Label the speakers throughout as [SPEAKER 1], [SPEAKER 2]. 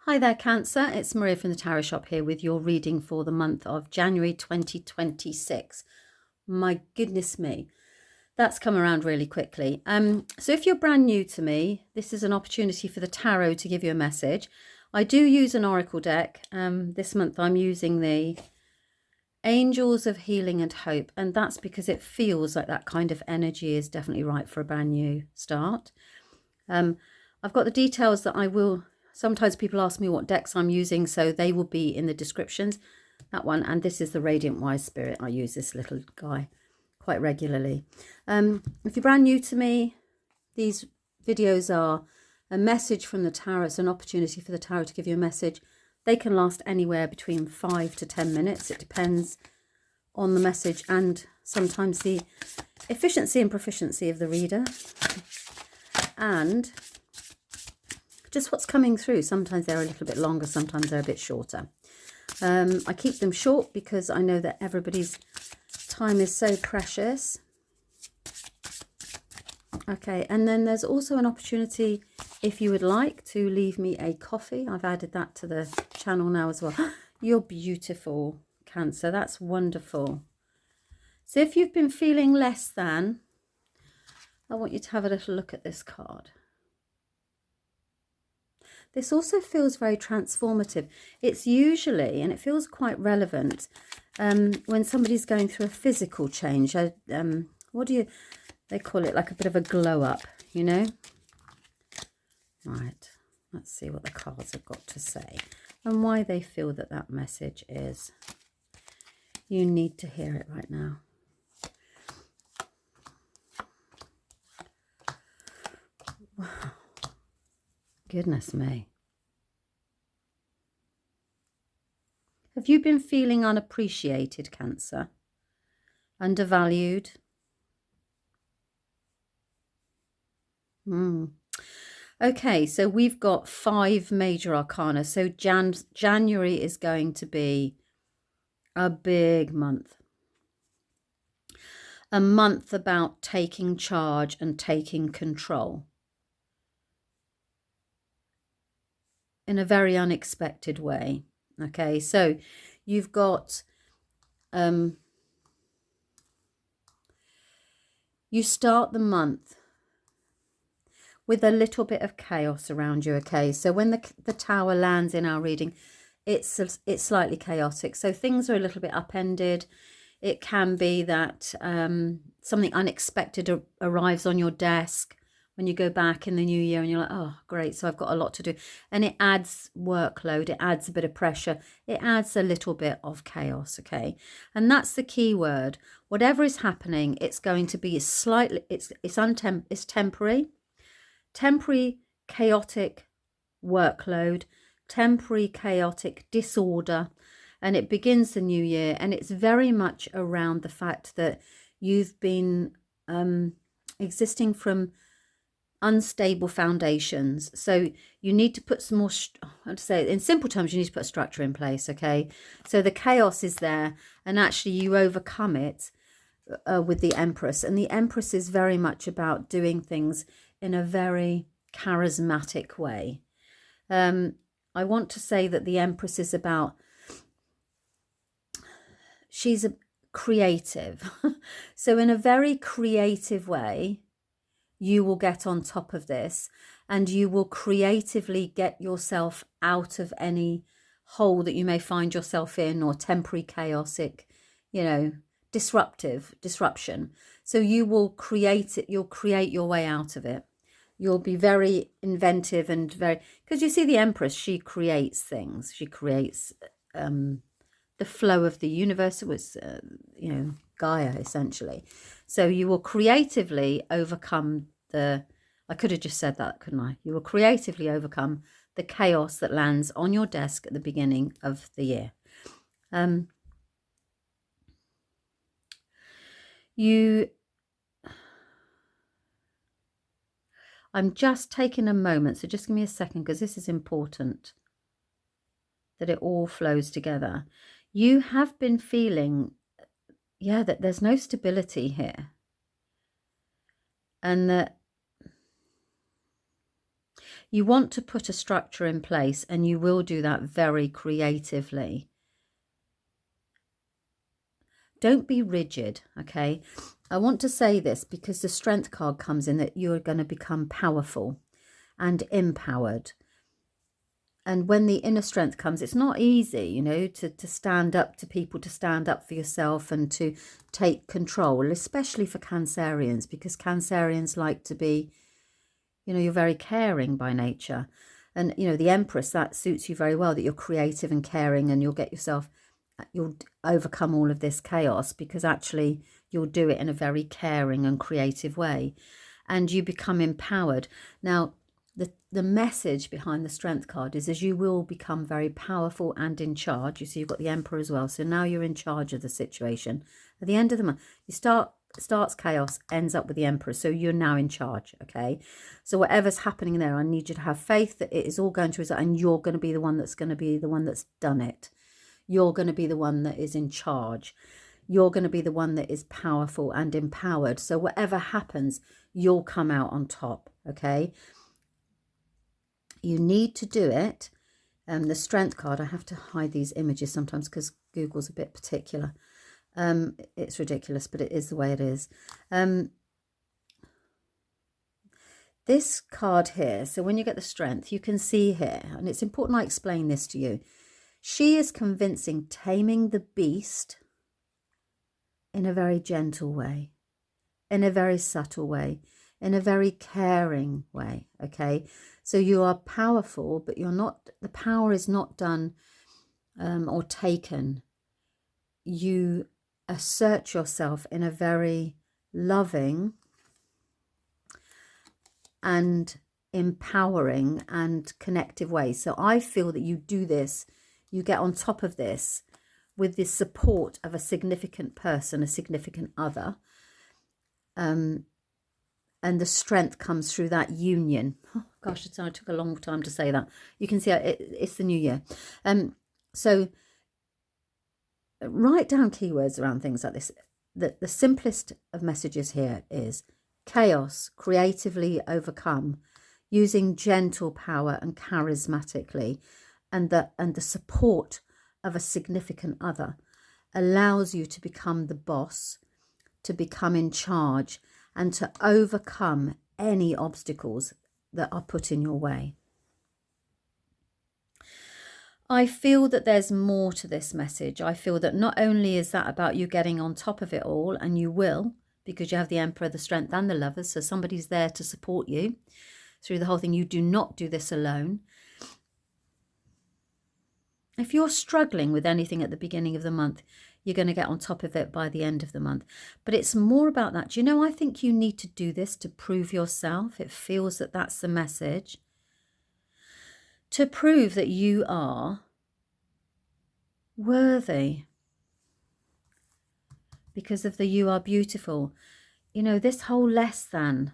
[SPEAKER 1] Hi there, Cancer. It's Maria from the Tarot Shop here with your reading for the month of January 2026. My goodness me, that's come around really quickly. So if you're brand new to me, this is an opportunity for the tarot to give you a message. I do use an oracle deck. This month I'm using the Angels of Healing and Hope, and that's because it feels like that kind of energy is definitely right for a brand new start. I've got the details that I will... Sometimes people ask me what decks I'm using, so they will be in the descriptions. That one, and this is the Radiant Wise Spirit. I use this little guy quite regularly. If you're brand new to me, these videos are a message from the tarot. It's an opportunity for the tarot to give you a message. They can last anywhere between 5 to 10 minutes. It depends on the message and sometimes the efficiency and proficiency of the reader. And just what's coming through. Sometimes they're a little bit longer, sometimes they're a bit shorter. I keep them short because I know that everybody's time is so precious. Okay, and then there's also an opportunity if you would like to leave me a coffee. I've added that to the channel now as well. You're beautiful, Cancer. That's wonderful. So if you've been feeling less than, I want you to have a little look at this card. This also feels very transformative. It's usually, and it feels quite relevant, when somebody's going through a physical change. What do they call it? Like a bit of a glow up, you know? Right, let's see what the cards have got to say and why they feel that that message is. You need to hear it right now. Wow. Goodness me. Have you been feeling unappreciated, Cancer? Undervalued? Okay, so we've got 5 major arcana. So January is going to be a big month. A month about taking charge and taking control. In a very unexpected way. Okay, so you've got you start the month with a little bit of chaos around you. Okay, so when the tower lands in our reading, it's slightly chaotic, so things are a little bit upended. It can be that something unexpected arrives on your desk when you go back in the new year and you're like, oh, great, so I've got a lot to do. And it adds workload, it adds a bit of pressure, it adds a little bit of chaos, okay? And that's the key word. Whatever is happening, it's going to be slightly, it's temporary. Temporary chaotic workload, temporary chaotic disorder. And it begins the new year, and it's very much around the fact that you've been existing from unstable foundations. So you need to put some more, I'd say in simple terms, you need to put a structure in place, okay? So the chaos is there, and actually you overcome it with the Empress. And the Empress is very much about doing things in a very charismatic way. I want to say that the Empress is about, she's a creative. So in a very creative way, you will get on top of this and you will creatively get yourself out of any hole that you may find yourself in, or temporary chaotic, you know, disruption. So you will create it, you'll create your way out of it. You'll be very inventive and very, because you see the Empress, she creates things. She creates the flow of the universe. It was, you know, Gaia, essentially. So you will creatively overcome the, I could have just said that, couldn't I? You will creatively overcome the chaos that lands on your desk at the beginning of the year. I'm just taking a moment, so just give me a second, because this is important, that it all flows together. You have been feeling, yeah, that there's no stability here. And that You want to put a structure in place, and you will do that very creatively. Don't be rigid, okay? I want to say this because the Strength card comes in, that you're going to become powerful and empowered. And when the inner strength comes, it's not easy, you know, to stand up to people, to stand up for yourself and to take control, especially for Cancerians, because Cancerians like to be, you know, you're very caring by nature. And, you know, the Empress, that suits you very well, that you're creative and caring, and you'll overcome all of this chaos, because actually you'll do it in a very caring and creative way, and you become empowered. Now, the message behind the Strength card is you will become very powerful and in charge. You see, you've got the Emperor as well. So now you're in charge of the situation. At the end of the month, starts chaos, ends up with the Emperor. So you're now in charge, okay? So whatever's happening there, I need you to have faith that it is all going to result, and you're going to be the one that's done it. You're going to be the one that is in charge. You're going to be the one that is powerful and empowered. So whatever happens, you'll come out on top, okay? You need to do it. The Strength card, I have to hide these images sometimes because Google's a bit particular. It's ridiculous, but it is the way it is. This card here, so when you get the Strength, you can see here, and it's important I explain this to you. She is convincing, taming the beast in a very gentle way, in a very subtle way, in a very caring way, okay? So you are powerful, but you're not, the power is not done or taken. You assert yourself in a very loving and empowering and connective way. So I feel that you do this, you get on top of this with the support of a significant person, a significant other. And the Strength comes through that union. Oh, gosh, it took a long time to say that. You can see it's the new year. So write down keywords around things like this. The simplest of messages here is chaos creatively overcome using gentle power and charismatically, and the support of a significant other allows you to become the boss, to become in charge, and to overcome any obstacles that are put in your way. I feel that there's more to this message. I feel that not only is that about you getting on top of it all, and you will, because you have the Emperor, the Strength, and the Lovers, so somebody's there to support you through the whole thing. You do not do this alone. If you're struggling with anything at the beginning of the month, you're going to get on top of it by the end of the month. But it's more about that. Do you know, I think you need to do this to prove yourself. It feels that that's the message. To prove that you are worthy. Because of the you are beautiful. You know, this whole less than,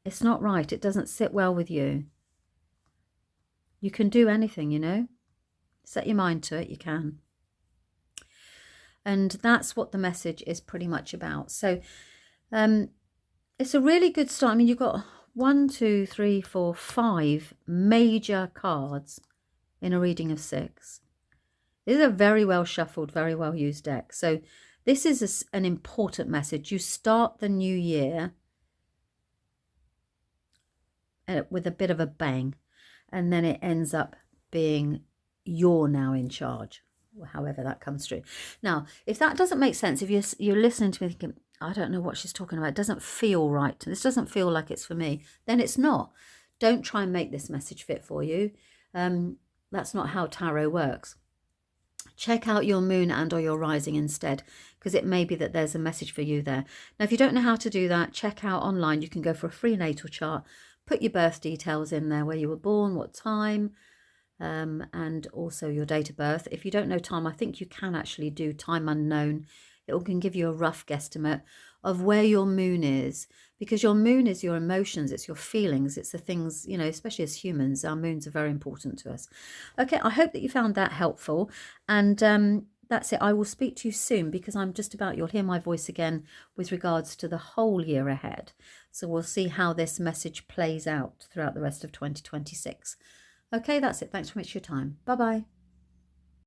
[SPEAKER 1] it's not right. It doesn't sit well with you. You can do anything, you know. Set your mind to it, you can. And that's what the message is pretty much about. So it's a really good start. I mean, you've got 1, 2, 3, 4, 5 major cards in a reading of 6. This is a very well shuffled, very well used deck. So this is an important message. You start the new year with a bit of a bang, and then it ends up being you're now in charge, however that comes through. Now, if that doesn't make sense, if you're listening to me thinking, I don't know what she's talking about, it doesn't feel right, this doesn't feel like it's for me, then it's not. Don't try and make this message fit for you. That's not how tarot works. Check out your moon and or your rising instead, because it may be that there's a message for you there. Now, if you don't know how to do that, check out online. You can go for a free natal chart, put your birth details in there, where you were born, what time, and also your date of birth. If you don't know time, I think you can actually do time unknown. It can give you a rough guesstimate of where your moon is, because your moon is your emotions, it's your feelings, it's the things, you know, especially as humans, our moons are very important to us. Okay, I hope that you found that helpful, and that's it. I will speak to you soon, because I'm just about, you'll hear my voice again with regards to the whole year ahead. So we'll see how this message plays out throughout the rest of 2026. Okay, that's it. Thanks very much for your time. Bye-bye.